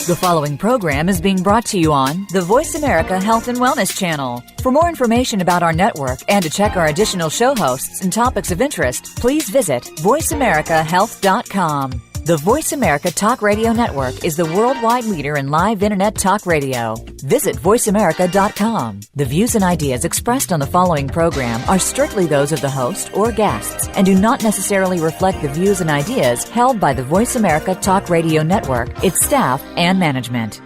The following program is being brought to you on the VoiceAmerica Health and Wellness channel. For more information about our network and to check our additional show hosts and topics of interest, please visit voiceamericahealth.com. The Voice America Talk Radio Network is the worldwide leader in live Internet talk radio. Visit voiceamerica.com. The views and ideas expressed on the following program are strictly those of the host or guests and do not necessarily reflect the views and ideas held by the Voice America Talk Radio Network, its staff, and management.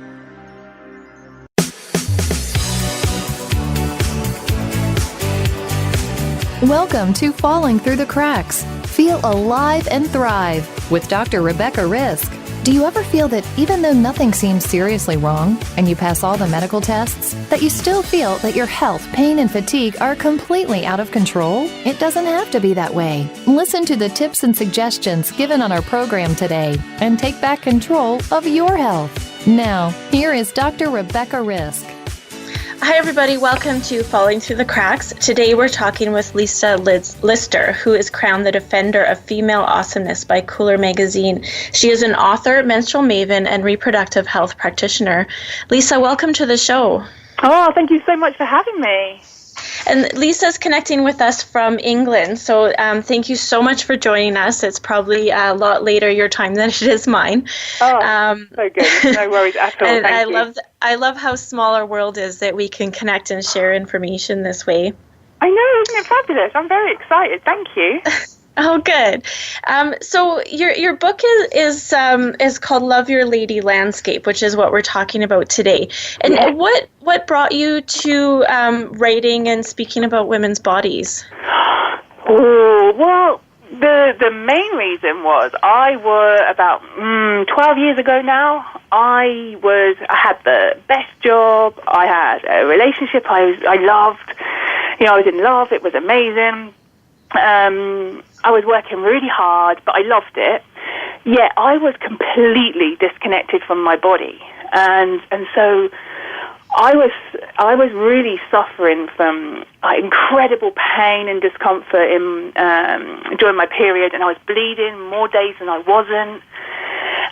Welcome to Falling Through the Cracks. Feel alive and thrive with Dr. Rebecca Risk. Do you ever feel that even though nothing seems seriously wrong and you pass all the medical tests, that you still feel that your health, pain, and fatigue are completely out of control? It doesn't have to be that way. Listen to the tips and suggestions given on our program today and take back control of your health. Now, here is Dr. Rebecca Risk. Hi, everybody. Welcome to Falling Through the Cracks. Today, we're talking with Lisa Lister, who is crowned the Defender of Female Awesomeness by Cooler Magazine. She is an author, menstrual maven, and reproductive health practitioner. Lisa, welcome to the show. Oh, thank you so much for having me. And Lisa's connecting with us from England, so thank you so much for joining us. It's probably a lot later your time than it is mine. Oh, so good. No worries at all. And thank you. I love how small our world is that we can connect and share information this way. I know, isn't it fabulous? I'm very excited. Thank you. Oh, good. So your book is called Love Your Lady Landscape, which is what we're talking about today. And yeah. What brought you to writing and speaking about women's bodies? Oh, well, the main reason was I was about 12 years ago now. I had the best job. I had a relationship I loved. You know, I was in love. It was amazing. I was working really hard, but I loved it. Yet I was completely disconnected from my body, and so I was really suffering from incredible pain and discomfort during my period, and I was bleeding more days than I wasn't,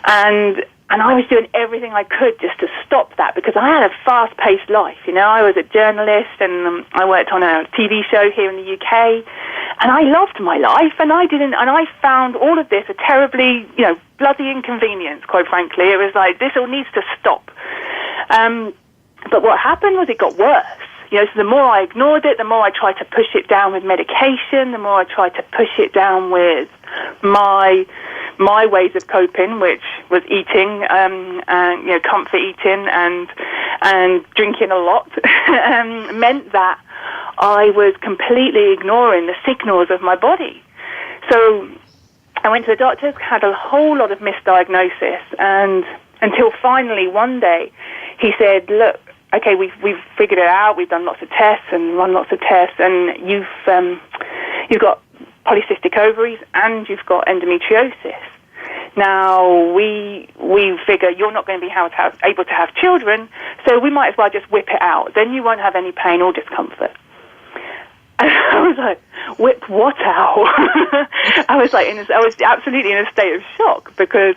and I was doing everything I could just to stop that because I had a fast-paced life. You know, I was a journalist and I worked on a TV show here in the UK, and I loved my life, and I found all of this a terribly, bloody inconvenience, quite frankly. It was like, this all needs to stop. But what happened was it got worse. So the more I ignored it, the more I tried to push it down with medication, the more I tried to push it down with my ways of coping, which was eating, and comfort eating and drinking a lot, meant that I was completely ignoring the signals of my body. So I went to the doctors, had a whole lot of misdiagnosis, and until finally one day he said, look, okay, we've figured it out, we've done lots of tests and run lots of tests, and you've got polycystic ovaries and you've got endometriosis. Now, we figure you're not going to be able to have children, so we might as well just whip it out. Then you won't have any pain or discomfort. And I was like, whip what out? I was absolutely in a state of shock because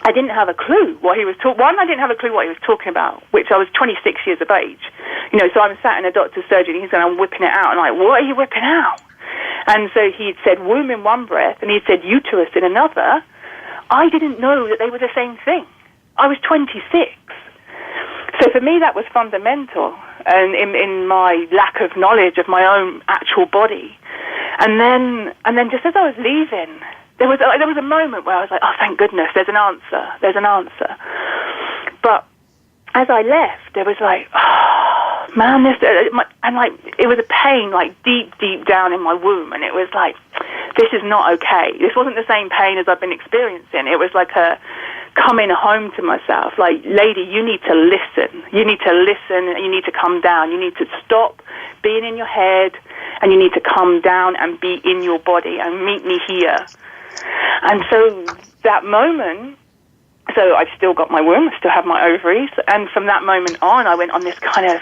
I didn't have a clue what he was talking. One, I didn't have a clue what he was talking about, which I was 26 years of age. So I'm sat in a doctor's surgery, and he's going, I'm whipping it out. And I'm like, what are you whipping out? And so he'd said womb in one breath, and he'd said uterus in another. I didn't know that they were the same thing. I was 26. So for me, that was fundamental, and in my lack of knowledge of my own actual body. And then just as I was leaving, there was a moment where I was like, oh, thank goodness, there's an answer. But as I left, there was like, oh, man, it was a pain like deep down in my womb, and it was like, this is not okay. This wasn't the same pain as I've been experiencing. It was like a coming home to myself, like, lady, you need to listen. You need to listen, and you need to come down. You need to stop being in your head, and you need to come down and be in your body and meet me here. And so that moment, so I've still got my womb, I still have my ovaries, and from that moment on, I went on this kind of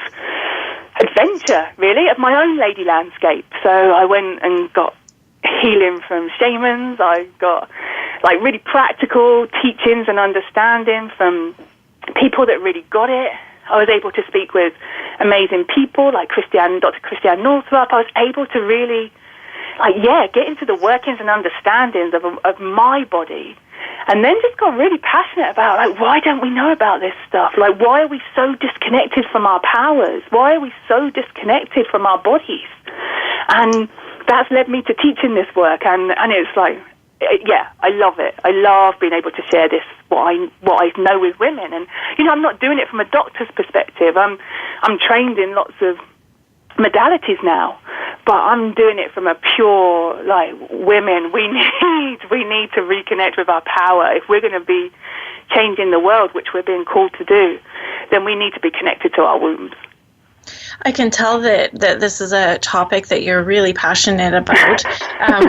adventure, really, of my own lady landscape. So I went and got healing from shamans. I got like really practical teachings and understanding from people that really got it. I was able to speak with amazing people like Dr. Christiane Northrup. I was able to really, get into the workings and understandings of my body. And then just got really passionate about, why don't we know about this stuff? Why are we so disconnected from our powers? Why are we so disconnected from our bodies? And that's led me to teaching this work. And it's I love it. I love being able to share this, what I know with women. And, I'm not doing it from a doctor's perspective. I'm trained in lots of modalities now, but I'm doing it from a pure, women, we need to reconnect with our power. If we're going to be changing the world, which we're being called to do, then we need to be connected to our wombs. I can tell that this is a topic that you're really passionate about,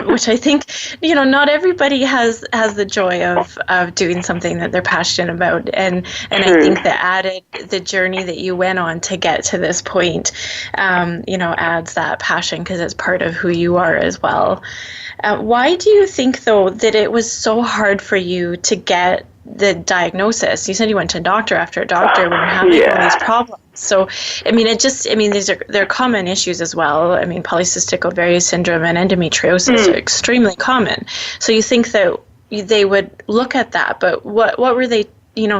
which I think, not everybody has the joy of doing something that they're passionate about. And I think that the journey that you went on to get to this point, adds that passion because it's part of who you are as well. Why do you think, though, that it was so hard for you to get the diagnosis? You said you went to doctor after doctor when you're having all these problems. So, they're common issues as well. Polycystic ovarian syndrome and endometriosis are extremely common. So you think that they would look at that, but what were they,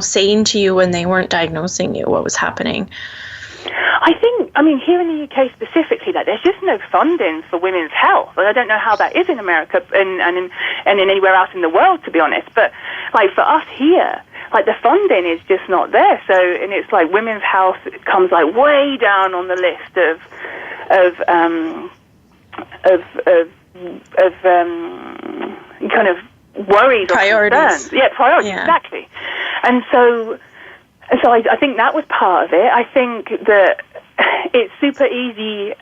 saying to you when they weren't diagnosing you? What was happening? I think, here in the UK specifically, there's just no funding for women's health. I don't know how that is in America and in anywhere else in the world, to be honest. But, for us here, the funding is just not there. So, and it's women's health comes way down on the list of kind of worries or concerns. Yeah, priorities, exactly. And so I think that was part of it. I think that it's super easy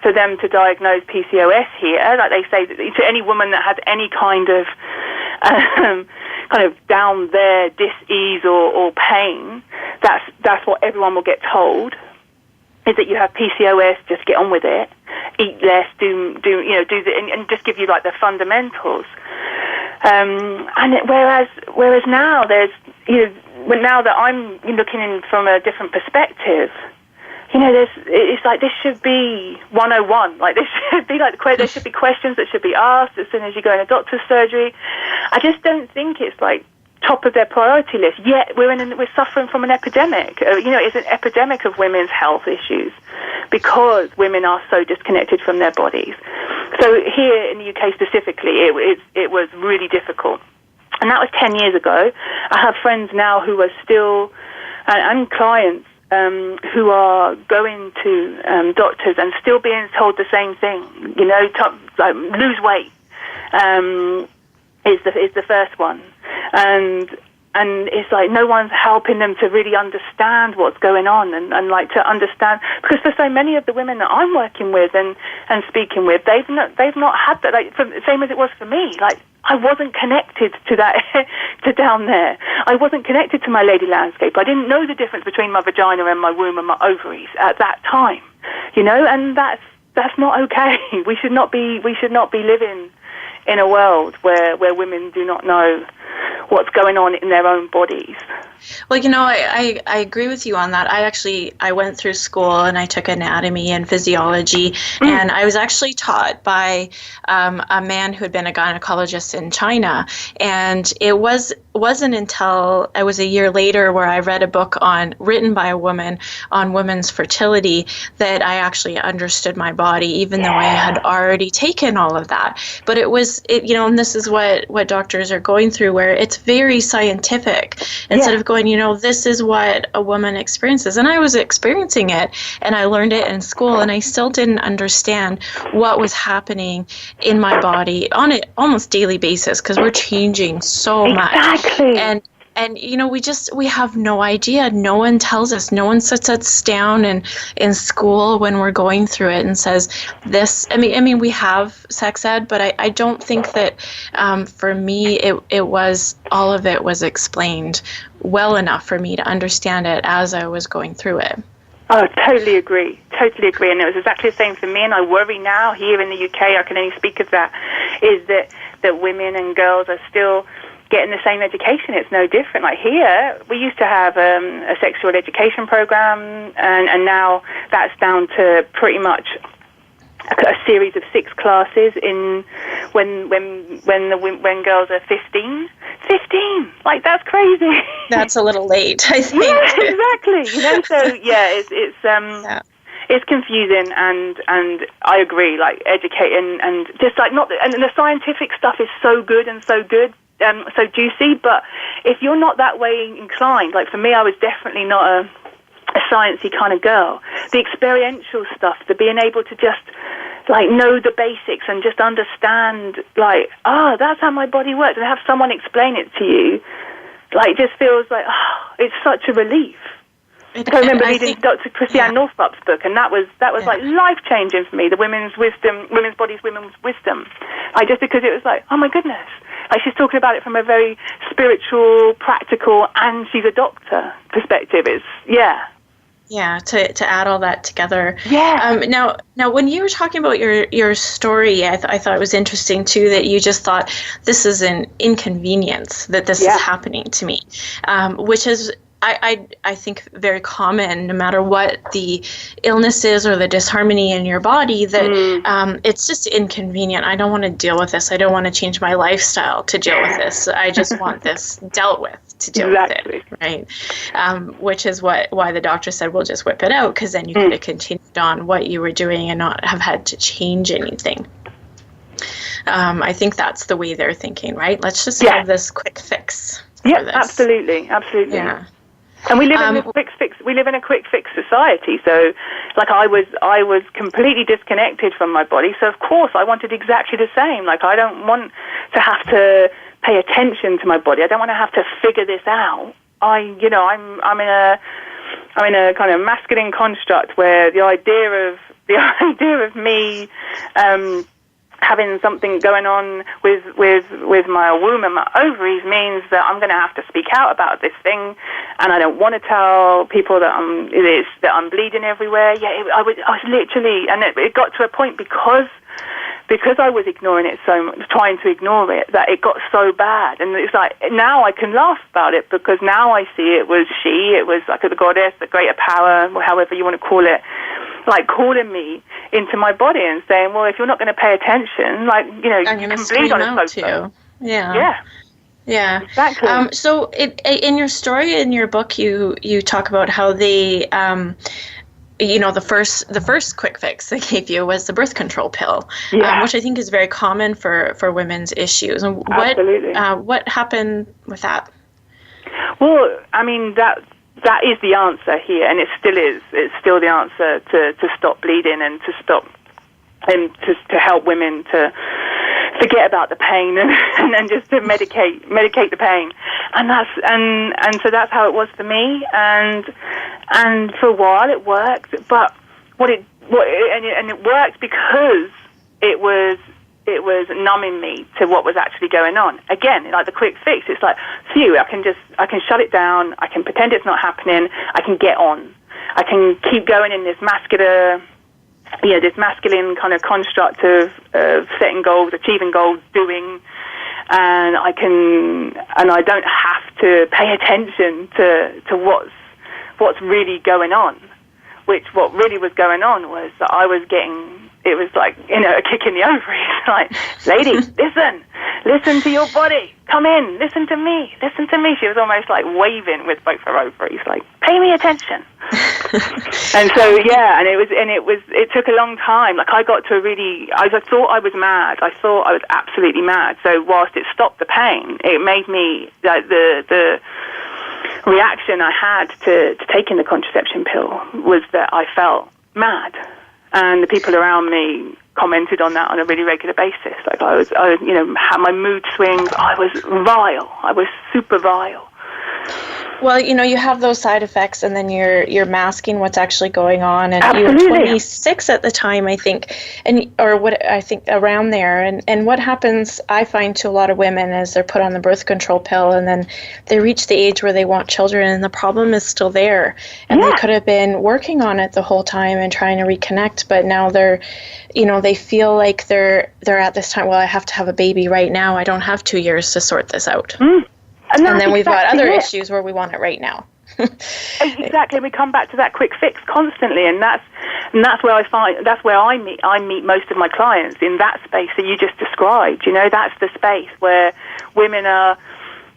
for them to diagnose PCOS here. They say that to any woman that has any kind of down there dis-ease or pain, that's what everyone will get told, is that you have PCOS, just get on with it, eat less, and just give you the fundamentals. Whereas now there's, now that I'm looking in from a different perspective, this should be 101. This should be there should be questions that should be asked as soon as you go in a doctor's surgery. I just don't think it's top of their priority list. Yet we're suffering from an epidemic. It's an epidemic of women's health issues because women are so disconnected from their bodies. So here in the UK specifically, it was really difficult. And that was 10 years ago. I have friends now who are still, and clients who are going to doctors and still being told the same thing. Lose weight is the first one, and it's no one's helping them to really understand what's going on and to understand, because for so many of the women that I'm working with and speaking with, they've not had that, same as it was for me. I wasn't connected to that, to down there. I wasn't connected to my lady landscape. I didn't know the difference between my vagina and my womb and my ovaries at that time, and that's not okay. We should not be living in a world where women do not know what's going on in their own bodies. Well, I agree with you on that. I went through school and I took anatomy and physiology, and I was actually taught by a man who had been a gynecologist in China. And it wasn't until I was a year later where I read a book written by a woman on women's fertility that I actually understood my body, even though I had already taken all of that. But and this is what doctors are going through, where it's very scientific instead of going, this is what a woman experiences. And I was experiencing it, and I learned it in school, and I still didn't understand what was happening in my body on an almost daily basis, because we're changing so much. Exactly. And we have no idea. No one tells us. No one sits us down in school when we're going through it and says this. We have sex ed, but I don't think that for me it was, all of it was explained well enough for me to understand it as I was going through it. Oh, totally agree. And it was exactly the same for me. And I worry now here in the UK, I can only speak of that, is that women and girls are still getting the same education. It's no different. Like here, we used to have a sexual education program, and now that's down to pretty much a series of 6 classes in when girls are 15. 15, like that's crazy. That's a little late, I think. Yeah, exactly. So it's confusing, and I agree. Like educating and just like not, and the scientific stuff is so good and so good. So juicy, but if you're not that way inclined, like for me, I was definitely not a sciencey kind of girl. The experiential stuff, the being able to just like know the basics and just understand, like, that's how my body works, and have someone explain it to you, like, just feels like, it's such a relief. I remember reading Dr. Christiane Northrop's book, and that was like life-changing for me, the women's bodies, women's wisdom. Just because it was like, oh my goodness. Like she's talking about it from a very spiritual, practical, and she's a doctor perspective. It's, to add all that together. Yeah. Now, when you were talking about your story, I thought it was interesting too that you just thought this is an inconvenience that this is happening to me, which is I think very common, no matter what the illness is or the disharmony in your body, that it's just inconvenient. I don't want to deal with this. I don't want to change my lifestyle to deal with this. I just want this dealt with to deal with it, right? Which is why the doctor said, we'll just whip it out, because then you could have continued on what you were doing and not have had to change anything. I think that's the way they're thinking, right? Let's just have this quick fix. Yeah, absolutely. Yeah. And we live in a quick fix. We live in a quick fix society. So, like, I was completely disconnected from my body. So, of course, I wanted exactly the same. Like, I don't want to have to pay attention to my body. I don't want to have to figure this out. I'm in a kind of masculine construct where the idea of me having something going on with my womb and my ovaries means that I'm going to have to speak out about this thing, and I don't want to tell people that I'm bleeding everywhere. Yeah, I was literally, and it got to a point because I was ignoring it so much, trying to ignore it, that it got so bad. And it's like, now I can laugh about it, because now I see it was like the goddess, the greater power, however you want to call it, like calling me into my body and saying, well, if you're not going to pay attention, like, you can bleed on a sofa. Yeah, exactly. So in your story, in your book, you talk about how they, the first quick fix they gave you was the birth control pill, which I think is very common for women's issues. And what happened with that? Well, I mean, that is the answer here, and it still is. It's still the answer to stop bleeding and to stop and to help women to forget about the pain and just to medicate the pain. And so that's how it was for me. And for a while it worked, but it worked because it was numbing me to what was actually going on. Again, like the quick fix, it's like, phew, I can shut it down, I can pretend it's not happening, I can get on. I can keep going in this masculine kind of construct of setting goals, achieving goals, doing, and I don't have to pay attention to what's really going on. What really was going on was that I was getting, it was like, a kick in the ovaries. Like, lady, listen to your body. Come in, listen to me. She was almost like waving with both her ovaries, like, pay me attention. And so, it took a long time. Like, I got to I thought I was mad. I thought I was absolutely mad. So whilst it stopped the pain, it made me, like, the reaction I had to taking the contraception pill was that I felt mad, and the people around me commented on that on a really regular basis. Like, I had my mood swings. I was vile. I was super vile. Well, you have those side effects, and then you're masking what's actually going on. And Absolutely. you were 26 at the time, I think, around there. And what happens, I find, to a lot of women is they're put on the birth control pill, and then they reach the age where they want children, and the problem is still there. And they could have been working on it the whole time and trying to reconnect, but now they're, they feel like they're at this time. Well, I have to have a baby right now. I don't have 2 years to sort this out. And then we've got other issues where we want it right now. Exactly. We come back to that quick fix constantly, and that's where I meet most of my clients, in that space that you just described. That's the space where women are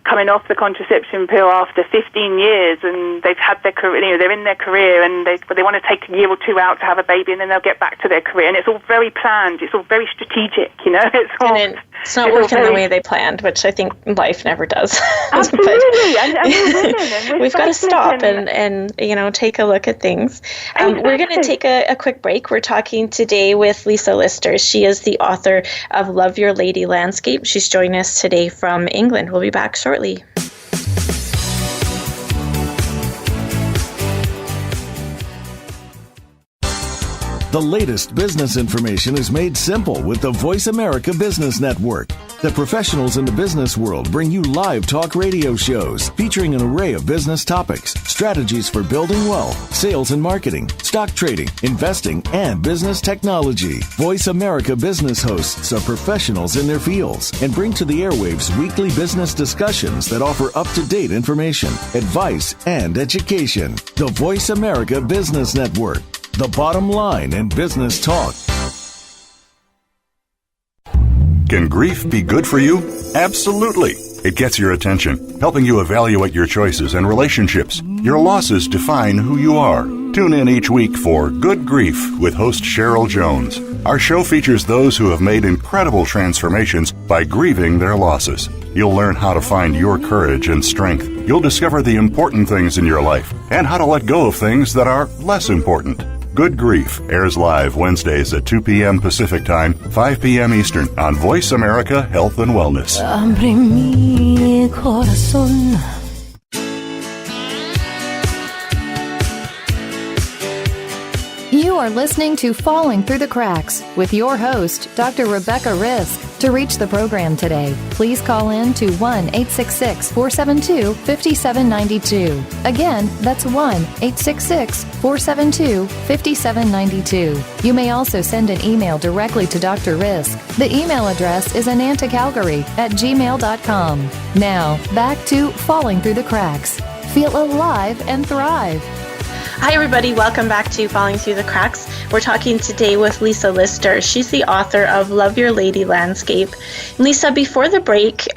coming off the contraception pill after 15 years, and they've had their career, they're in their career, and they want to take a year or two out to have a baby, and then they'll get back to their career, and it's all very planned, it's all very strategic, It's not working the way they planned, which I think life never does. Absolutely. and we're women, and we've got to stop and take a look at things. Exactly. We're going to take a quick break. We're talking today with Lisa Lister. She is the author of Love Your Lady Landscape. She's joining us today from England. We'll be back shortly. The latest business information is made simple with the VoiceAmerica Business Network. The professionals in the business world bring you live talk radio shows featuring an array of business topics, strategies for building wealth, sales and marketing, stock trading, investing, and business technology. Voice America Business hosts are professionals in their fields and bring to the airwaves weekly business discussions that offer up-to-date information, advice, and education. The Voice America Business Network. The bottom line in business talk. Can grief be good for you? Absolutely. It gets your attention, helping you evaluate your choices and relationships. Your losses define who you are. Tune in each week for Good Grief with host Cheryl Jones. Our show features those who have made incredible transformations by grieving their losses. You'll learn how to find your courage and strength. You'll discover the important things in your life and how to let go of things that are less important. Good Grief airs live Wednesdays at 2 p.m. Pacific Time, 5 p.m. Eastern on Voice America Health and Wellness. Abre mi corazón. You are listening to Falling Through the Cracks with your host, Dr. Rebecca Risk. To reach the program today, please call in to 1-866-472-5792. Again, that's 1-866-472-5792. You may also send an email directly to Dr. Risk. The email address is anantacalgary@gmail.com. Now, back to Falling Through the Cracks. Feel alive and thrive. Hi, everybody. Welcome back to Falling Through the Cracks. We're talking today with Lisa Lister. She's the author of Love Your Lady Landscape. Lisa, before the break,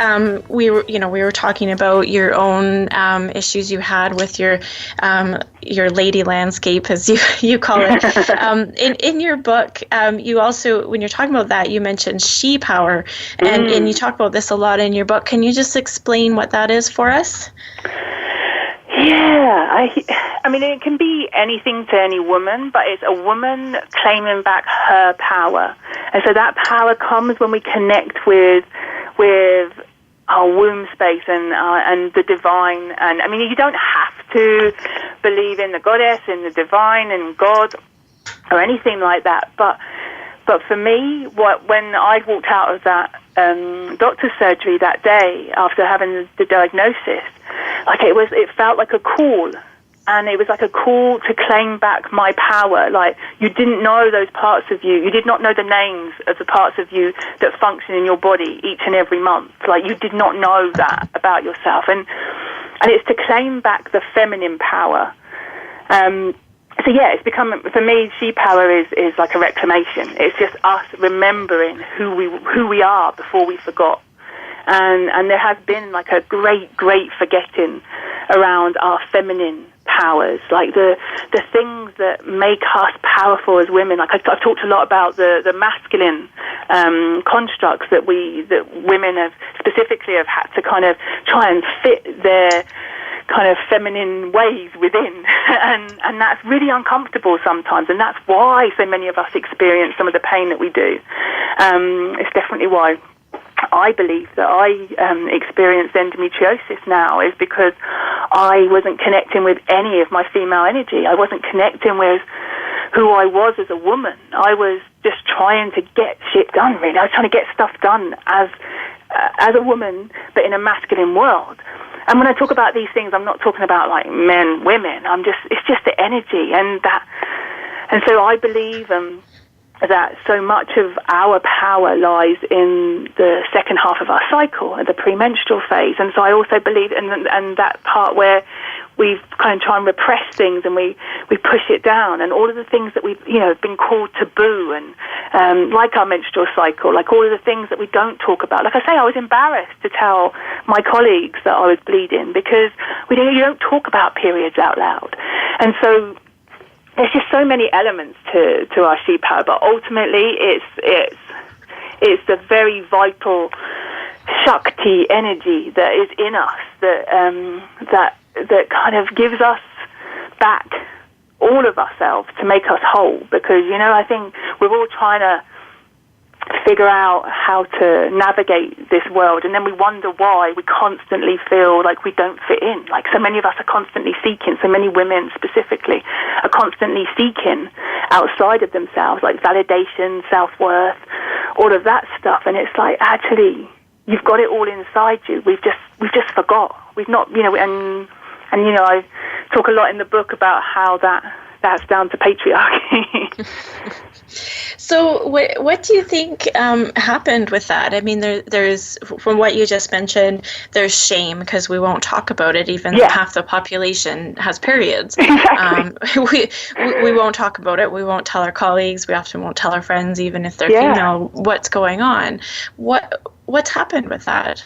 we were talking about your own issues you had with your lady landscape, as you call it. In your book, you also, when you're talking about that, you mentioned she power, and you talk about this a lot in your book. Can you just explain what that is for us? Yeah, I mean, it can be anything to any woman, but it's a woman claiming back her power. And so that power comes when we connect with our womb space and the divine. And I mean, you don't have to believe in the goddess, in the divine, and God, or anything like that. But for me, when I walked out of that doctor's surgery that day after having the diagnosis, it felt like a call, and it was like a call to claim back my power. Like, you didn't know those parts of you. You did not know the names of the parts of you that function in your body each and every month. Like, you did not know that about yourself, and it's to claim back the feminine power. So yeah, it's become, for me, she power is like a reclamation. It's just us remembering who we are before we forgot. And there has been like a great forgetting around our feminine powers, like the things that make us powerful as women. Like I've talked a lot about the masculine constructs that women have specifically have had to kind of try and fit their kind of feminine ways within, and that's really uncomfortable sometimes, and that's why so many of us experience some of the pain that we do. It's definitely why I believe that I experience endometriosis now, is because I wasn't connecting with any of my female energy. I wasn't connecting with who I was as a woman. I was just trying to get shit done, really. I was trying to get stuff done as a woman, but in a masculine world. And when I talk about these things, I'm not talking about like men, women. It's just the energy, and so I believe that so much of our power lies in the second half of our cycle, the premenstrual phase. And so I also believe in that part where we kind of try and repress things and we push it down, and all of the things that we've been called taboo, and like our menstrual cycle, like all of the things that we don't talk about. Like I say, I was embarrassed to tell my colleagues that I was bleeding because you don't talk about periods out loud. And so there's just so many elements to our she power, but ultimately it's the very vital Shakti energy that is in us that kind of gives us back all of ourselves to make us whole. Because I think we're all trying to figure out how to navigate this world, and then we wonder why we constantly feel like we don't fit in. Like so many of us are constantly seeking, so many women specifically are constantly seeking outside of themselves, like validation, self-worth, all of that stuff. And it's like, actually, you've got it all inside you. We've just forgot. We've not, and I talk a lot in the book about how that's down to patriarchy. So what do you think happened with that? I mean, there's, from what you just mentioned, there's shame because we won't talk about it, even though half the population has periods. Exactly. We won't talk about it. We won't tell our colleagues. We often won't tell our friends, even if they're female, what's going on. What's happened with that?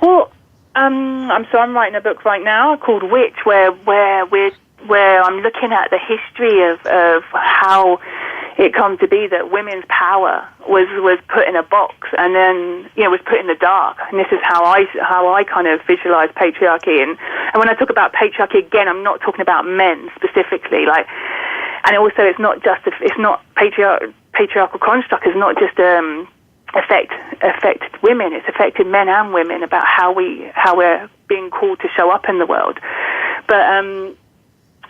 Well, I'm writing a book right now called Witch, where I'm looking at the history of how it come to be that women's power was put in a box and then was put in the dark. And this is how I kind of visualize patriarchy. And when I talk about patriarchy, again, I'm not talking about men specifically. And also it's not patriarchal construct is not just affected women. It's affected men and women about how we're being called to show up in the world. But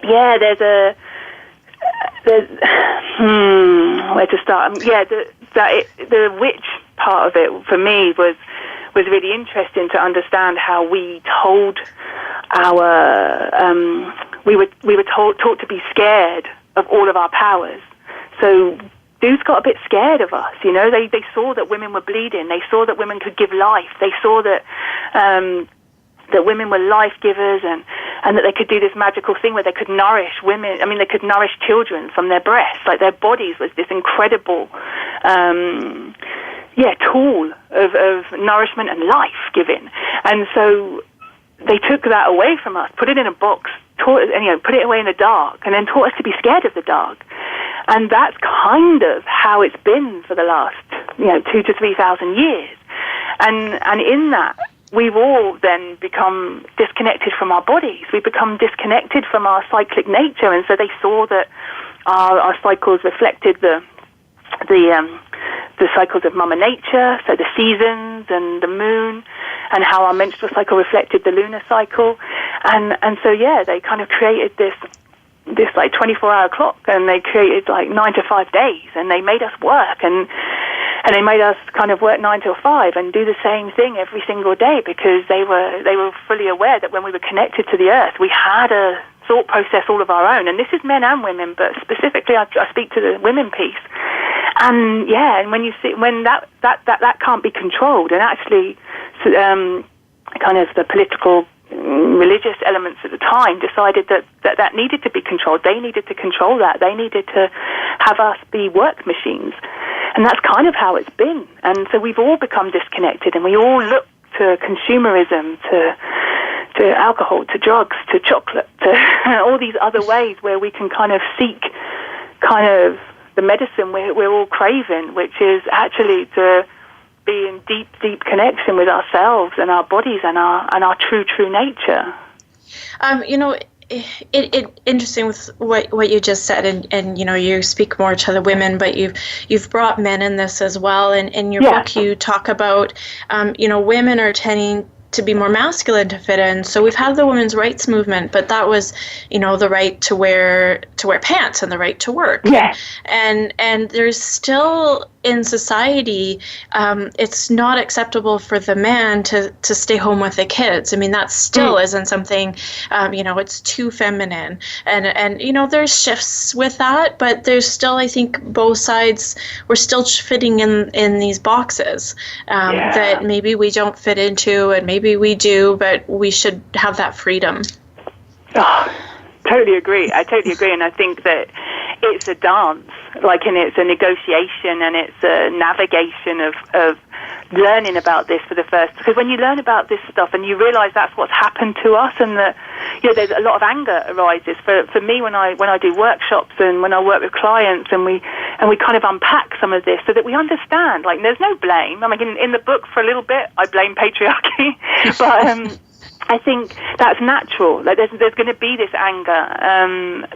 where to start? The witch part of it for me was really interesting to understand how we told we were taught to be scared of all of our powers. So dudes got a bit scared of us, They saw that women were bleeding. They saw that women could give life. They saw that that women were life givers and that they could do this magical thing where they could nourish women. I mean, they could nourish children from their breasts. Like their bodies was this incredible, tool of nourishment and life giving. And so they took that away from us, put it in a box, taught us, put it away in the dark, and then taught us to be scared of the dark. And that's kind of how it's been for the last, 2,000 to 3,000 years. And in that, we've all then become disconnected from our bodies. We become disconnected from our cyclic nature, and so they saw that our cycles reflected the cycles of Mama Nature, so the seasons and the moon, and how our menstrual cycle reflected the lunar cycle, and so they kind of created this like 24-hour clock, and they created like 9 to 5 days, and they made us work, and they made us kind of work 9 till 5 and do the same thing every single day, because they were fully aware that when we were connected to the earth, we had a thought process all of our own. And this is men and women, but specifically I speak to the women piece. And and when you see when that can't be controlled, and actually kind of the political religious elements at the time decided that needed to be controlled. They needed to control that. They needed to have us be work machines. And that's kind of how it's been. And so we've all become disconnected, and we all look to consumerism, to alcohol, to drugs, to chocolate, to all these other ways where we can kind of seek kind of the medicine we're all craving, which is actually to be in deep, deep connection with ourselves and our bodies and our true nature. It interesting with what you just said, and you speak more to the women, but you've brought men in this as well. And in your book, you talk about women are tending to be more masculine to fit in. So we've had the women's rights movement, but that was, the right to wear pants and the right to work. Yeah. And there's still in society, it's not acceptable for the man to stay home with the kids. I mean, that still isn't something, it's too feminine. And there's shifts with that, but there's still, I think, both sides, we're still fitting in these boxes that maybe we don't fit into, and maybe we do, but we should have that freedom. Oh, totally agree. I totally agree. And I think that it's a dance, and it's a negotiation, and it's a navigation of learning about this for the first. Because when you learn about this stuff and you realize that's what's happened to us, and that there's a lot of anger arises for me when I do workshops and when I work with clients, and we kind of unpack some of this so that we understand. There's no blame. I mean, in the book for a little bit I blame patriarchy, but I think that's natural. There's going to be this anger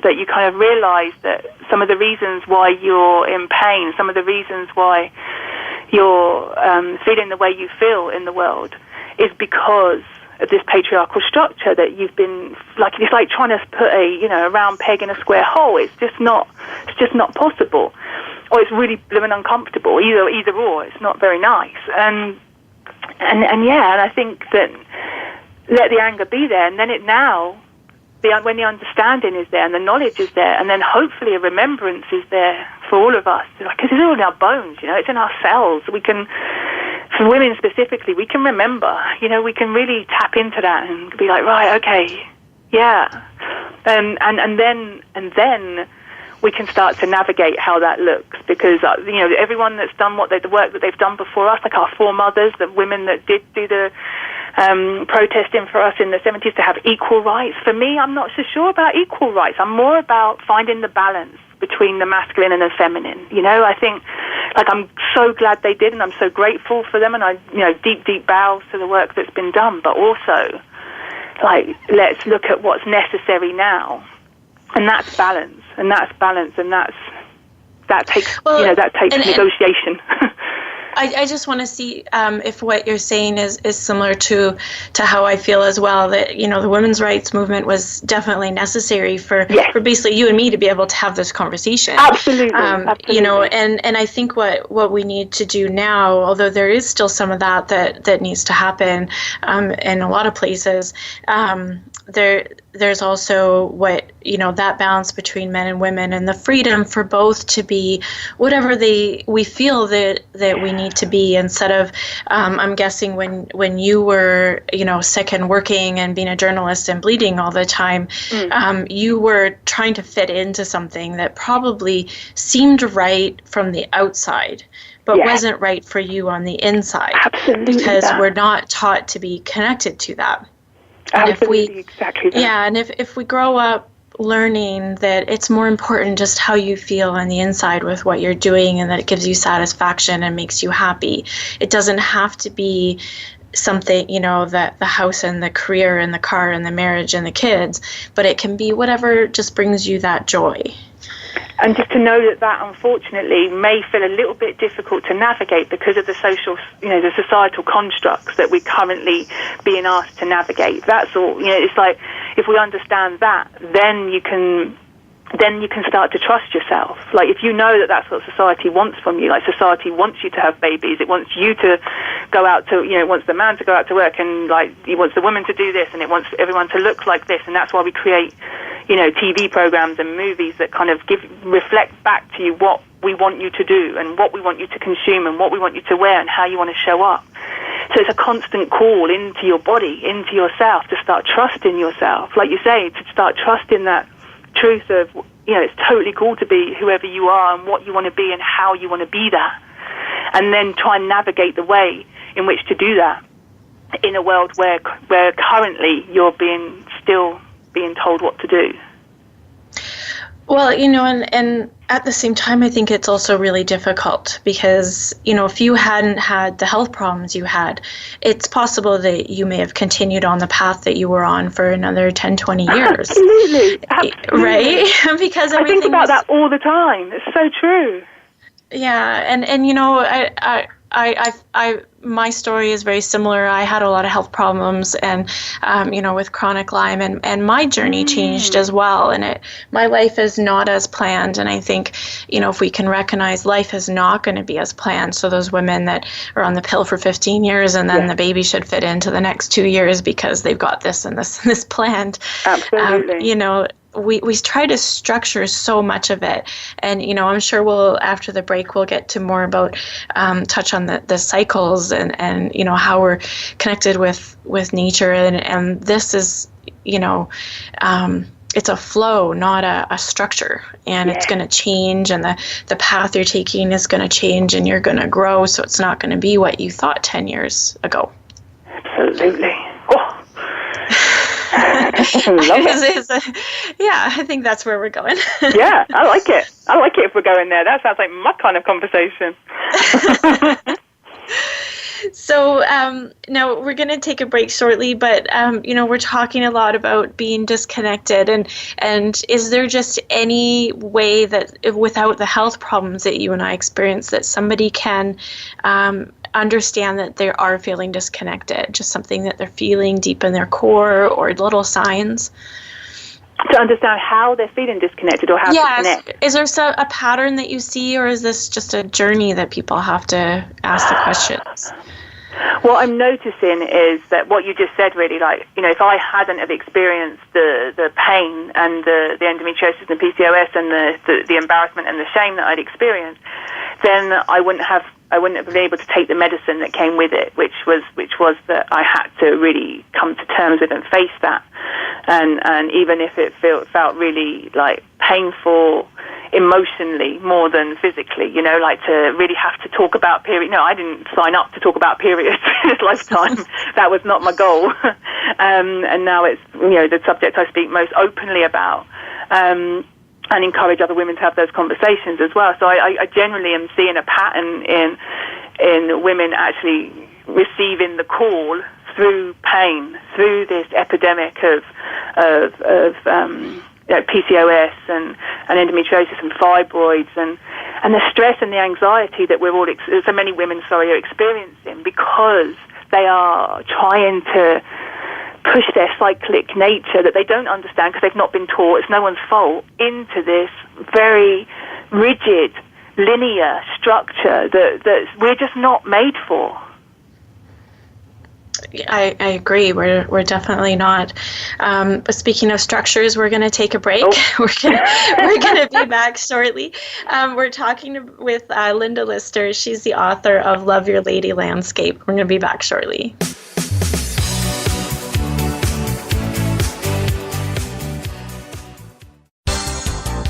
that you kind of realize that some of the reasons why you're in pain, some of the reasons why you're feeling the way you feel in the world is because of this patriarchal structure that you've been it's like trying to put a round peg in a square hole. It's just not possible, or it's really blooming uncomfortable. Either or, it's not very nice. And I think that let the anger be there, and then when the understanding is there and the knowledge is there, and then hopefully a remembrance is there for all of us, because it's all in our bones, it's in our cells. We can, for women specifically, we can remember, we can really tap into that and be like, right, okay, yeah, and then we can start to navigate how that looks, because everyone that's done the work that they've done before us, like our foremothers, the women that did do the protesting for us in the 70s to have equal rights. For me, I'm not so sure about equal rights. I'm more about finding the balance between the masculine and the feminine. I think, I'm so glad they did, and I'm so grateful for them, and I, deep bows to the work that's been done. But also, let's look at what's necessary now, and that's balance, and that takes negotiation. I just want to see if what you're saying is similar to how I feel as well, that, the women's rights movement was definitely necessary for basically you and me to be able to have this conversation. Absolutely. And I think what we need to do now, although there is still some of that needs to happen in a lot of places, there's also that balance between men and women, and the freedom for both to be whatever we feel that we need to be, instead of I'm guessing when you were sick and working and being a journalist and bleeding all the time, you were trying to fit into something that probably seemed right from the outside, but wasn't right for you on the inside. Absolutely, because we're not taught to be connected to that. And absolutely, exactly that. Yeah, and if we grow up learning that it's more important just how you feel on the inside with what you're doing, and that it gives you satisfaction and makes you happy. It doesn't have to be something, that the house and the career and the car and the marriage and the kids, but it can be whatever just brings you that joy. And just to know that unfortunately may feel a little bit difficult to navigate because of the social, the societal constructs that we're currently being asked to navigate. That's all. It's like, if we understand that, then you can start to trust yourself. If you know that that's what society wants from you, society wants you to have babies, it wants you to go out to, it wants the man to go out to work, and it wants the woman to do this, and it wants everyone to look like this, and that's why we create, TV programs and movies that kind of reflect back to you what we want you to do, and what we want you to consume, and what we want you to wear, and how you want to show up. So it's a constant call into your body, into yourself, to start trusting yourself. Like you say, to start trusting that truth of, it's totally cool to be whoever you are and what you want to be and how you want to be that. And then try and navigate the way in which to do that in a world where currently you're still being told what to do. Well, and at the same time, I think it's also really difficult because, if you hadn't had the health problems you had, it's possible that you may have continued on the path that you were on for another 10, 20 years. Absolutely. Right? Because I think about that all the time. It's so true. Yeah. And my story is very similar. I had a lot of health problems, and with chronic Lyme, and my journey changed as well. And my life is not as planned. And I think, if we can recognize life is not going to be as planned. So those women that are on the pill for 15 years, and then the baby should fit into the next 2 years because they've got this and this and this planned. Absolutely. We try to structure so much of it, and I'm sure after the break we'll get to more about touch on the cycles and how we're connected with nature, and this is it's a flow, not a structure, and it's going to change, and the path you're taking is going to change, and you're going to grow, so it's not going to be what you thought 10 years ago. Absolutely. I think that's where we're going. Yeah, I like it. I like it if we're going there. That sounds like my kind of conversation. So now we're going to take a break shortly, but we're talking a lot about being disconnected, and is there just any way that without the health problems that you and I experience that somebody can understand that they are feeling disconnected, just something that they're feeling deep in their core, or little signs? To understand how they're feeling disconnected, or how to connect. Is there a pattern that you see, or is this just a journey that people have to ask the questions? What I'm noticing is that what you just said, really, if I hadn't have experienced the pain and the endometriosis and PCOS and the embarrassment and the shame that I'd experienced, then I wouldn't have been able to take the medicine that came with it, which was that I had to really come to terms with and face that, and even if it felt really painful emotionally more than physically, to really have to talk about period. No, I didn't sign up to talk about periods in this lifetime. That was not my goal. And now it's, the subject I speak most openly about, and encourage other women to have those conversations as well. So I generally am seeing a pattern in women actually receiving the call through pain, through this epidemic of PCOS and endometriosis and fibroids and the stress and the anxiety that we're all so many women are experiencing, because they are trying to push their cyclic nature that they don't understand because they've not been taught, it's no one's fault, into this very rigid, linear structure that we're just not made for. I agree. We're definitely not. But speaking of structures, we're going to take a break. We're going to be back shortly. We're talking with Linda Lister. She's the author of Love Your Lady Landscape. We're going to be back shortly.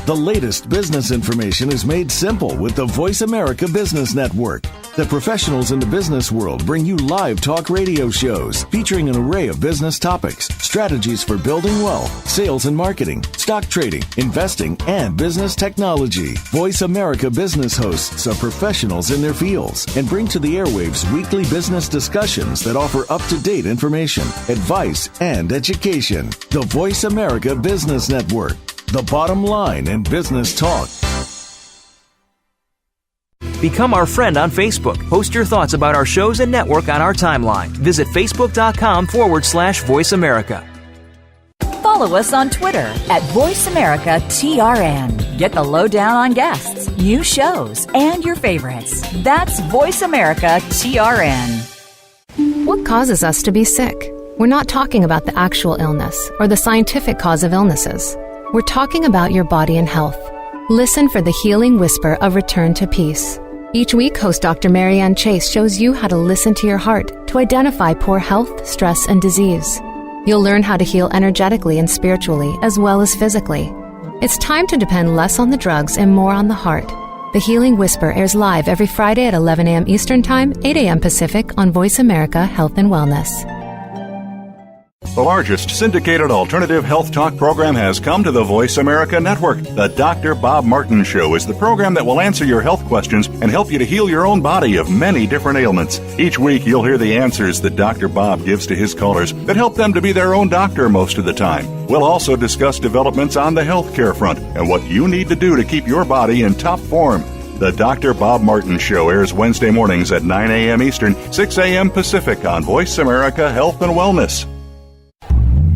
The latest business information is made simple with the Voice America Business Network. The professionals in the business world bring you live talk radio shows featuring an array of business topics, strategies for building wealth, sales and marketing, stock trading, investing, and business technology. Voice America Business hosts are professionals in their fields and bring to the airwaves weekly business discussions that offer up-to-date information, advice, and education. The Voice America Business Network. The bottom line in business talk. Become our friend on Facebook. Post your thoughts about our shows and network on our timeline. Visit Facebook.com/Voice America. Follow us on Twitter @VoiceAmericaTRN. Get the lowdown on guests, new shows, and your favorites. That's Voice America TRN. What causes us to be sick? We're not talking about the actual illness or the scientific cause of illnesses. We're talking about your body and health. Listen for the healing whisper of return to peace. Each week, host Dr. Marianne Chase shows you how to listen to your heart to identify poor health, stress, and disease. You'll learn how to heal energetically and spiritually, as well as physically. It's time to depend less on the drugs and more on the heart. The Healing Whisper airs live every Friday at 11 a.m. Eastern Time, 8 a.m. Pacific on Voice America Health and Wellness. The largest syndicated alternative health talk program has come to the Voice America Network. The Dr. Bob Martin Show is the program that will answer your health questions and help you to heal your own body of many different ailments. Each week, you'll hear the answers that Dr. Bob gives to his callers that help them to be their own doctor most of the time. We'll also discuss developments on the healthcare front and what you need to do to keep your body in top form. The Dr. Bob Martin Show airs Wednesday mornings at 9 a.m. Eastern, 6 a.m. Pacific on Voice America Health and Wellness.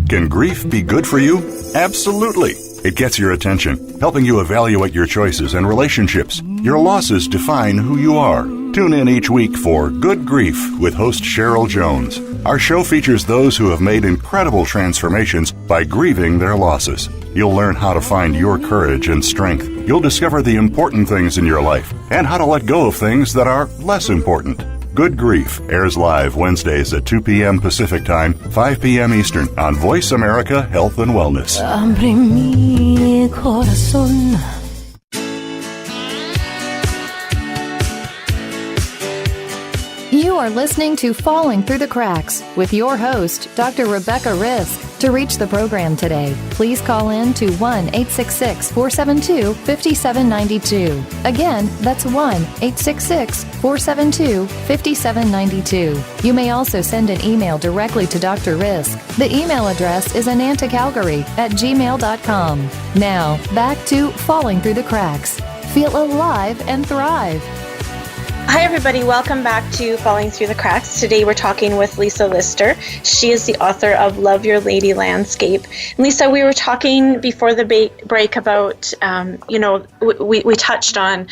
Can grief be good for you? Absolutely. It gets your attention, helping you evaluate your choices and relationships. Your losses define who you are. Tune in each week for Good Grief with host Cheryl Jones. Our show features those who have made incredible transformations by grieving their losses. You'll learn how to find your courage and strength. You'll discover the important things in your life and how to let go of things that are less important. Good Grief airs live Wednesdays at 2 p.m. Pacific Time, 5 p.m. Eastern on Voice America Health and Wellness. Abre mi corazón. You are listening to Falling Through the Cracks with your host, Dr. Rebecca Risk. To reach the program today, please call in to 1-866-472-5792. Again, that's 1-866-472-5792. You may also send an email directly to Dr. Risk. The email address is anantacalgary@gmail.com. Now, back to Falling Through the Cracks. Feel alive and thrive. Hi, everybody. Welcome back to Falling Through the Cracks. Today we're talking with Lisa Lister. She is the author of Love Your Lady Landscape. Lisa, we were talking before the break about, we touched on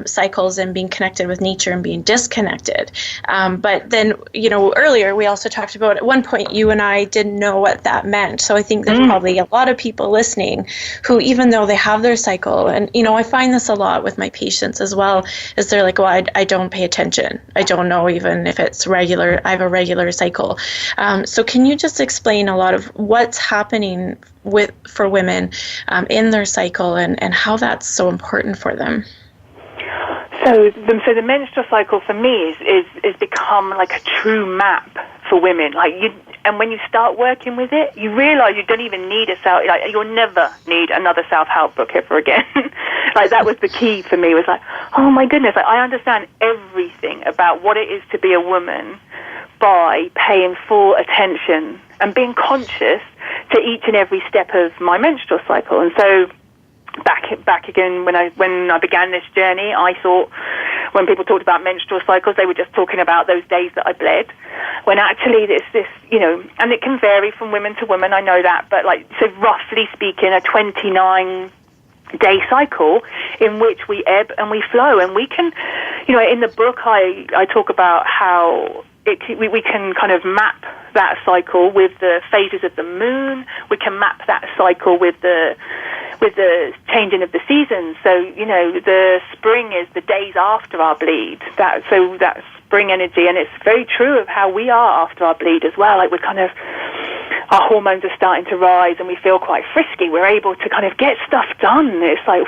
cycles and being connected with nature and being disconnected. But then, earlier we also talked about at one point you and I didn't know what that meant. So I think there's probably a lot of people listening who, even though they have their cycle, and, I find this a lot with my patients as well, is they're like, well, I don't pay attention. I don't know even if it's regular. I have a regular cycle. So can you just explain a lot of what's happening for women in their cycle and how that's so important for them? So the menstrual cycle for me is become like a true map for women. And when you start working with it, you realize you don't even need you'll never need another self-help book ever again. That was the key for me, was oh my goodness, I understand everything about what it is to be a woman by paying full attention and being conscious to each and every step of my menstrual cycle. And so back again, when I began this journey, I thought when people talked about menstrual cycles, they were just talking about those days that I bled. When actually it's this, and it can vary from woman to woman, I know that, but so roughly speaking, a 29-day cycle in which we ebb and we flow. And we can, in the book I talk about how we can kind of map that cycle with the phases of the moon. We can map that cycle with the changing of the seasons. So, the spring is the days after our bleed. That's spring energy, and it's very true of how we are after our bleed as well. We're kind of, our hormones are starting to rise and we feel quite frisky. We're able to kind of get stuff done. It's I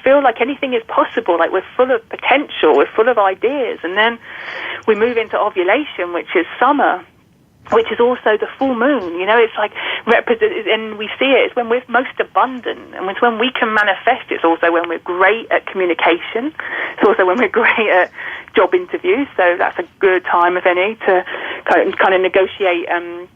feel like anything is possible. We're full of potential. We're full of ideas. And then we move into ovulation, which is summer, which is also the full moon. It's and we see it. It's when we're most abundant, and it's when we can manifest. It's also when we're great at communication. It's also when we're great at job interviews. So that's a good time, if any, to kind of negotiate a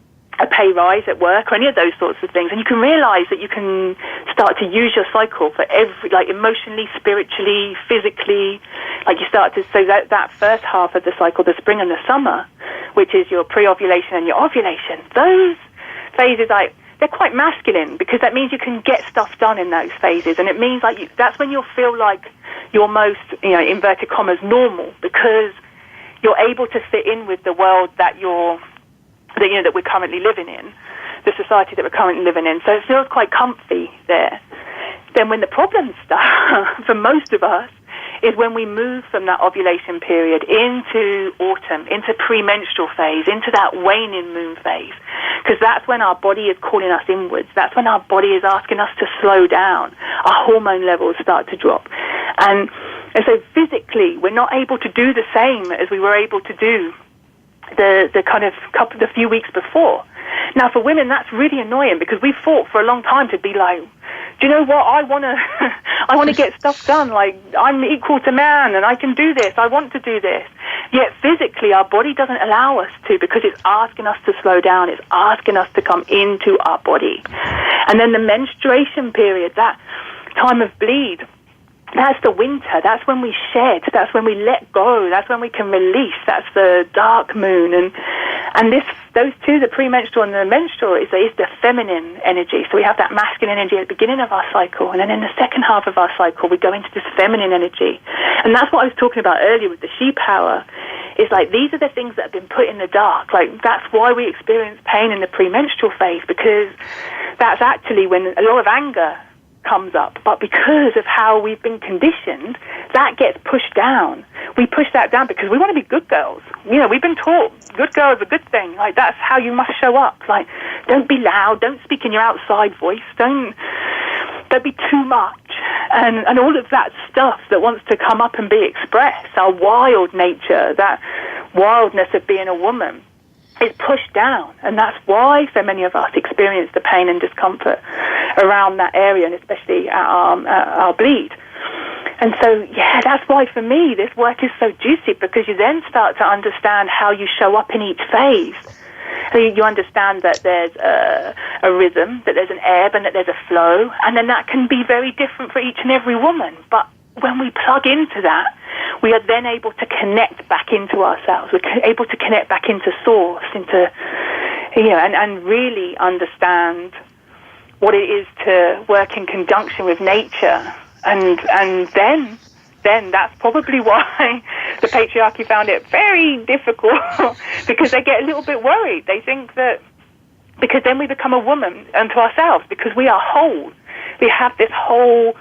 pay rise at work or any of those sorts of things. And you can realize that you can start to use your cycle for emotionally, spiritually, physically. You start to, so that first half of the cycle, the spring and the summer, which is your pre-ovulation and your ovulation, those phases, they're quite masculine, because that means you can get stuff done in those phases. And it means that's when you'll feel like you're most, inverted commas, normal, because you're able to fit in with the world that we're currently living in, the society that we're currently living in. So it feels quite comfy there. Then when the problems start, for most of us, is when we move from that ovulation period into autumn, into premenstrual phase, into that waning moon phase. Because that's when our body is calling us inwards. That's when our body is asking us to slow down. Our hormone levels start to drop. And so physically, we're not able to do the same as we were able to do the few weeks before. Now, for women, that's really annoying, because we fought for a long time to be like, do you know what? I want to get stuff done. I'm equal to man, and I can do this. I want to do this. Yet physically, our body doesn't allow us to, because it's asking us to slow down. It's asking us to come into our body. And then the menstruation period, that time of bleed, That's the winter. That's when we shed. That's when we let go. That's when we can release. That's the dark moon. And those two, the premenstrual and the menstrual, is the feminine energy. So we have that masculine energy at the beginning of our cycle, and then in the second half of our cycle, we go into this feminine energy. And that's what I was talking about earlier with the she power. It's like these are the things that have been put in the dark. Like that's why we experience pain in the premenstrual phase, because that's actually when a lot of anger comes up, but because of how we've been conditioned, that gets pushed down. We push that down because we want to be good girls. You know, we've been taught good girl is a good thing. Like, that's how you must show up. Like, don't be loud, don't speak in your outside voice, don't be too much. And all of that stuff that wants to come up and be expressed, our wild nature, that wildness of being a woman, is pushed down, and that's why so many of us experience the pain and discomfort around that area, and especially at our bleed. And so, yeah, that's why for me this work is so juicy, because you then start to understand how you show up in each phase. So you understand that there's a rhythm, that there's an ebb, and that there's a flow, and then that can be very different for each and every woman. But when we plug into that, we are then able to connect back into ourselves. We're able to connect back into source, into, you know, and really understand what it is to work in conjunction with nature. And then that's probably why the patriarchy found it very difficult, because they get a little bit worried. They think that because then we become a woman unto ourselves, because we are whole. We have this whole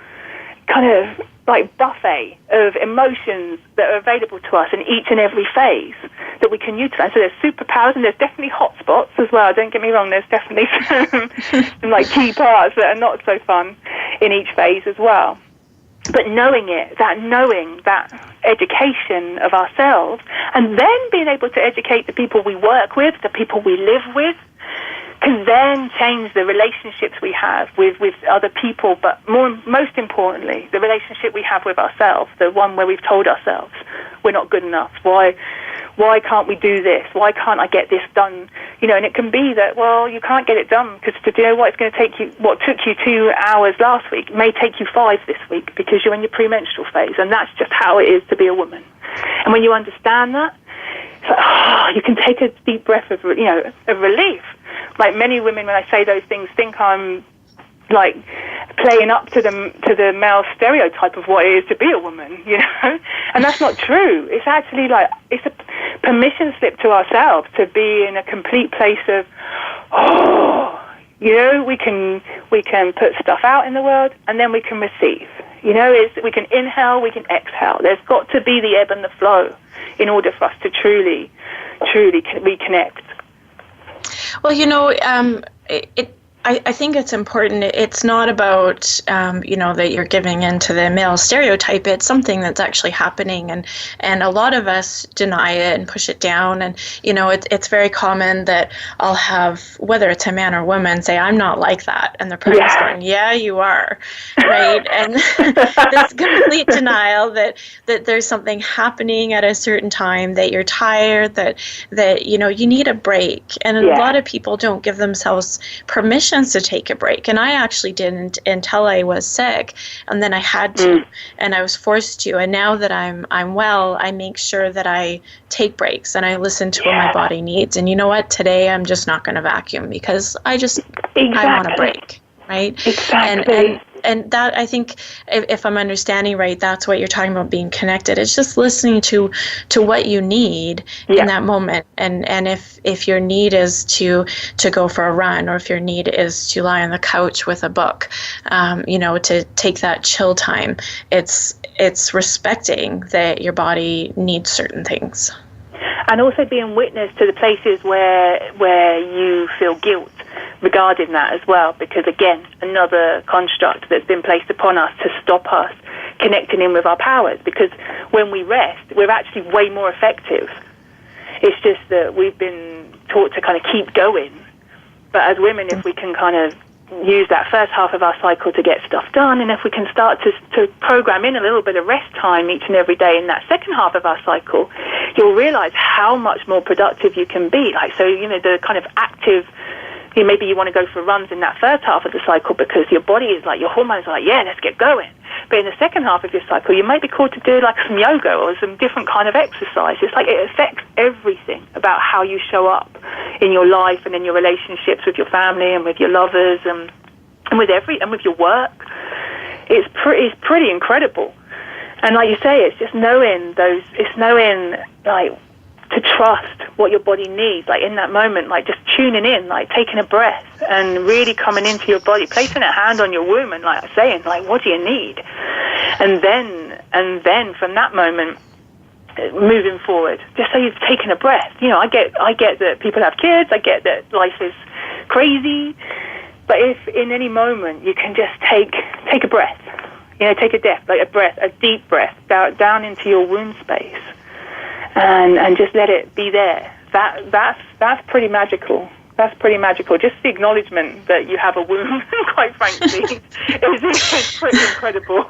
kind of like buffet of emotions that are available to us in each and every phase that we can utilize. So there's superpowers, and there's definitely hot spots as well. Don't get me wrong, there's definitely some like key parts that are not so fun in each phase as well. But knowing that education of ourselves, and then being able to educate the people we work with, the people we live with, can then change the relationships we have with other people, but most importantly, the relationship we have with ourselves, the one where we've told ourselves we're not good enough. Why can't we do this? Why can't I get this done? You know, and it can be that, well, you can't get it done because, you know what, it's going to take you, what took you 2 hours last week may take you 5 this week because you're in your premenstrual phase, and that's just how it is to be a woman. And when you understand that, it's like, you can take a deep breath of relief. Like many women, when I say those things, think I'm like playing up to the male stereotype of what it is to be a woman, you know, and that's not true. It's actually like it's a permission slip to ourselves to be in a complete place of, you know, we can put stuff out in the world, and then we can receive. You know, we can inhale, we can exhale. There's got to be the ebb and the flow in order for us to truly reconnect. Well, you know, I think it's important. It's not about, that you're giving into the male stereotype. It's something that's actually happening, and a lot of us deny it and push it down. And, you know, it's very common that I'll have, whether it's a man or woman, say, I'm not like that. And the person's going, yeah, you are, right? And this complete denial that there's something happening at a certain time, that you're tired, that you know, you need a break. And a lot of people don't give themselves permission to take a break, and I actually didn't until I was sick, and then I had to, and I was forced to. And now that I'm well, I make sure that I take breaks and I listen to what my body needs. And you know what? Today I'm just not going to vacuum because I want a break, right? Exactly. And that, I think, if I'm understanding right, that's what you're talking about, being connected. It's just listening to what you need in that moment. And if your need is to go for a run, or if your need is to lie on the couch with a book, to take that chill time, it's respecting that your body needs certain things. And also being witness to the places where you feel guilt regarding that as well, because again, another construct that's been placed upon us to stop us connecting in with our powers, because when we rest, we're actually way more effective. It's just that we've been taught to kind of keep going. But as women, if we can kind of use that first half of our cycle to get stuff done, and if we can start to program in a little bit of rest time each and every day in that second half of our cycle, you'll realize how much more productive you can be. Like, so, you know, the kind of active, maybe you want to go for runs in that first half of the cycle because your body is like, your hormones are like, yeah, let's get going. But in the second half of your cycle, you might be called to do like some yoga or some different kind of exercise. It's like it affects everything about how you show up in your life and in your relationships with your family and with your lovers and with your work. It's pretty incredible. And like you say, it's just knowing like to trust what your body needs, like in that moment, like just tuning in, like taking a breath and really coming into your body, placing a hand on your womb and like saying, like, what do you need? And then from that moment, moving forward, just so you've taken a breath. You know, I get that people have kids, I get that life is crazy, but if in any moment you can just take a breath, you know, take a deep breath down into your womb space, and just let it be there. That's pretty magical. That's pretty magical. Just the acknowledgement that you have a womb, quite frankly, is pretty incredible.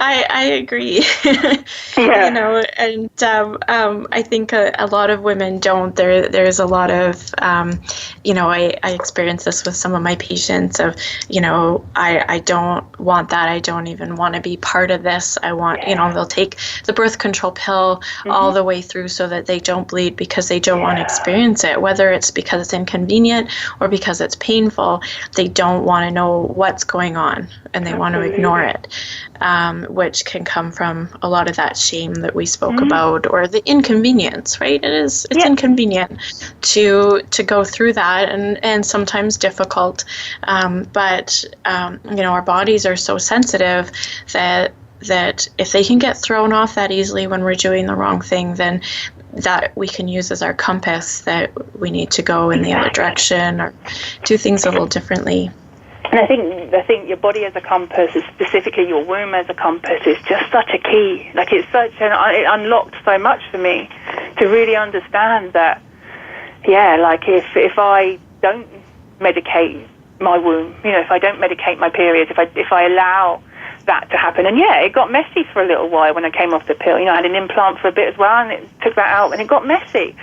I agree. Yeah. You know, and I think a lot of women don't. There's a lot of, you know, I experience this with some of my patients of, you know, I don't want that. I don't even want to be part of this. I want, you know, they'll take the birth control pill all the way through so that they don't bleed because they don't want to experience it, whether it's because it's inconvenient or because it's painful. They don't want to know what's going on and they want to ignore it. Which can come from a lot of that shame that we spoke about, or the inconvenience, right? It's inconvenient to go through that, and sometimes difficult. But you know, our bodies are so sensitive that if they can get thrown off that easily when we're doing the wrong thing, then that we can use as our compass that we need to go in the other direction or do things a little differently. And I think your body as a compass, specifically your womb as a compass, is just such a key. Like it unlocked so much for me to really understand that. Yeah, like if I don't medicate my womb, you know, if I don't medicate my periods, if I allow that to happen, and yeah, it got messy for a little while when I came off the pill. You know, I had an implant for a bit as well, and it took that out, and it got messy.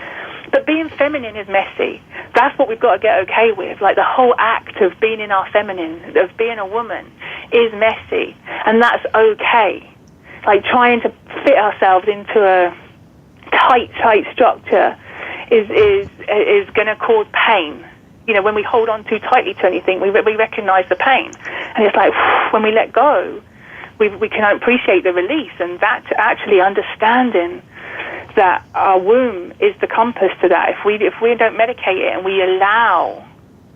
But being feminine is messy. That's what we've got to get okay with. Like the whole act of being in our feminine, of being a woman, is messy, and that's okay. Like trying to fit ourselves into a tight structure is going to cause pain. You know, when we hold on too tightly to anything, we recognize the pain, and it's like when we let go, we can appreciate the release, and that's actually understanding that our womb is the compass to that. If we don't medicate it and we allow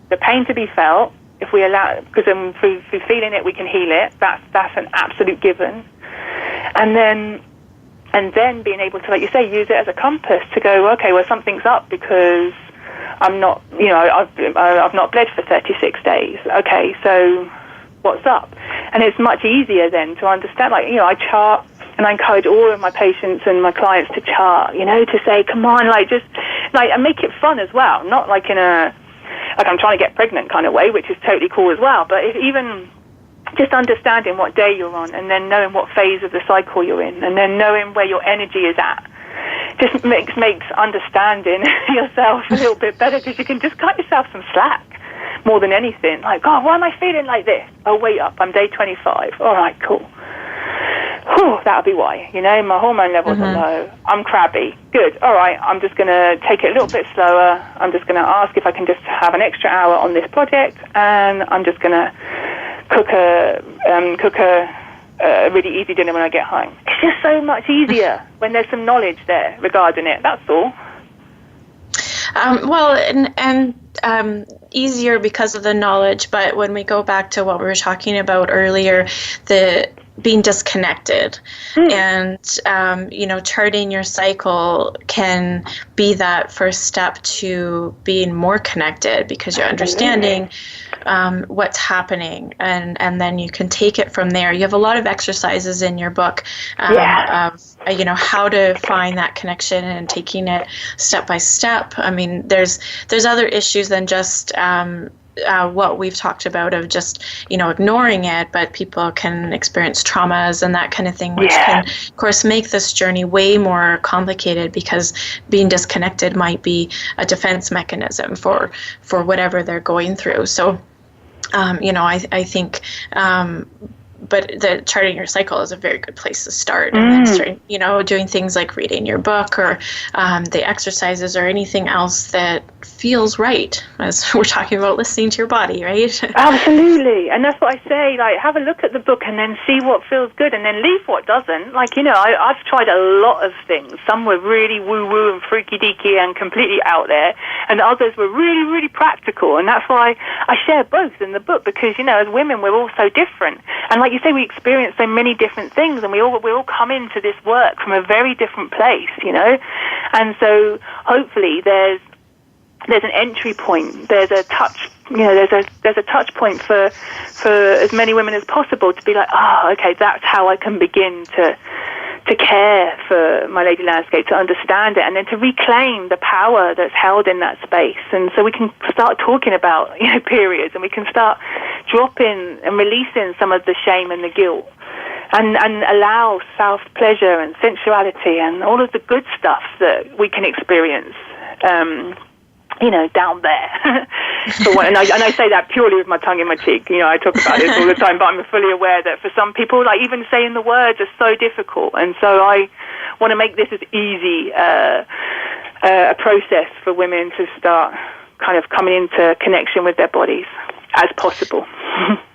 the pain to be felt, if we allow, because through feeling it we can heal it. That's an absolute given. And then being able to, like you say, use it as a compass to go, okay, well, something's up because I'm not, you know, I've not bled for 36 days. Okay, so what's up? And it's much easier then to understand. Like, you know, I chart. And I encourage all of my patients and my clients to chart, you know, to say, come on, like, just, like, and make it fun as well. Not like in a, like I'm trying to get pregnant kind of way, which is totally cool as well. But even just understanding what day you're on, and then knowing what phase of the cycle you're in, and then knowing where your energy is at, just makes understanding yourself a little bit better, because you can just cut yourself some slack more than anything. Like, oh, why am I feeling like this? Oh, wait up, I'm day 25. All right, cool. Whew, that'll be why. You know, my hormone levels are low. I'm crabby. Good. All right, I'm just going to take it a little bit slower. I'm just going to ask if I can just have an extra hour on this project, and I'm just going to cook a really easy dinner when I get home. It's just so much easier when there's some knowledge there regarding it. That's all. Well, and easier because of the knowledge, but when we go back to what we were talking about earlier, the being disconnected and, you know, charting your cycle can be that first step to being more connected, because you're understanding what's happening, and then you can take it from there. You have a lot of exercises in your book of, you know, how to find that connection and taking it step by step. I mean, there's other issues than just what we've talked about of just, you know, ignoring it, but people can experience traumas and that kind of thing, which can, of course, make this journey way more complicated, because being disconnected might be a defense mechanism for whatever they're going through. So, you know, I think but the charting your cycle is a very good place to start. And then starting, doing things like reading your book or the exercises or anything else that feels right, as we're talking about listening to your body, right? Absolutely. And that's what I say, like, have a look at the book and then see what feels good and then leave what doesn't. Like, I've tried a lot of things. Some were really woo-woo and freaky-deaky and completely out there, and others were really, really practical. And that's why I share both in the book, because, as women, we're all so different. And like you say, we experience so many different things, and we all come into this work from a very different place, And so hopefully there's an entry point, there's a touch, there's a touch point for as many women as possible to be like, okay, that's how I can begin to care for my lady landscape, to understand it, and then to reclaim the power that's held in that space. And so we can start talking about periods, and we can start dropping and releasing some of the shame and the guilt, and allow self-pleasure and sensuality and all of the good stuff that we can experience down there. And I say that purely with my tongue in my cheek. I talk about this all the time, but I'm fully aware that for some people, like, even saying the words are so difficult. And so I want to make this as easy a process for women to start kind of coming into connection with their bodies as possible.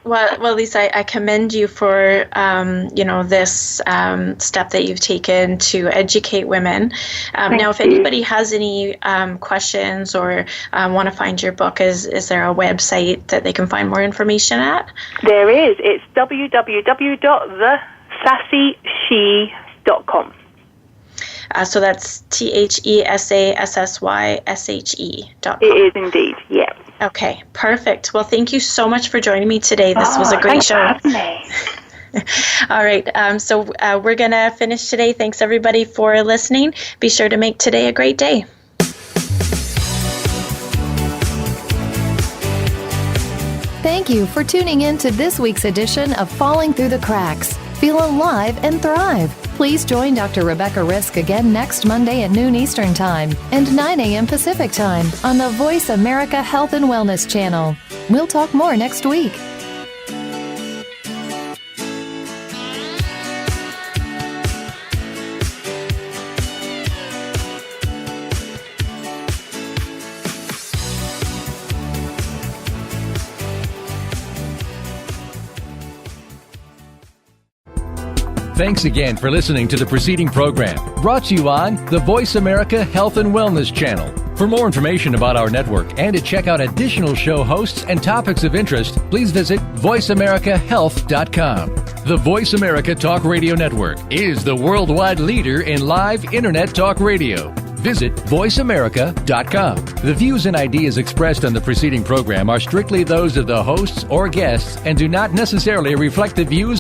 Well, Lisa, I commend you for, this step that you've taken to educate women. Now, if anybody has any questions or want to find your book, is there a website that they can find more information at? There is. It's www.thesassyshe.com. So that's TheSassyshe.com. It is indeed, yeah. Okay, perfect. Well, thank you so much for joining me today. This was a great show. All right, so we're going to finish today. Thanks, everybody, for listening. Be sure to make today a great day. Thank you for tuning in to this week's edition of Falling Through the Cracks. Feel alive and thrive. Please join Dr. Rebecca Risk again next Monday at noon Eastern Time and 9 a.m. Pacific Time on the Voice America Health and Wellness channel. We'll talk more next week. Thanks again for listening to the preceding program, brought to you on the Voice America Health and Wellness channel. For more information about our network and to check out additional show hosts and topics of interest, please visit voiceamericahealth.com. The Voice America Talk Radio Network is the worldwide leader in live Internet talk radio. Visit voiceamerica.com. The views and ideas expressed on the preceding program are strictly those of the hosts or guests and do not necessarily reflect the views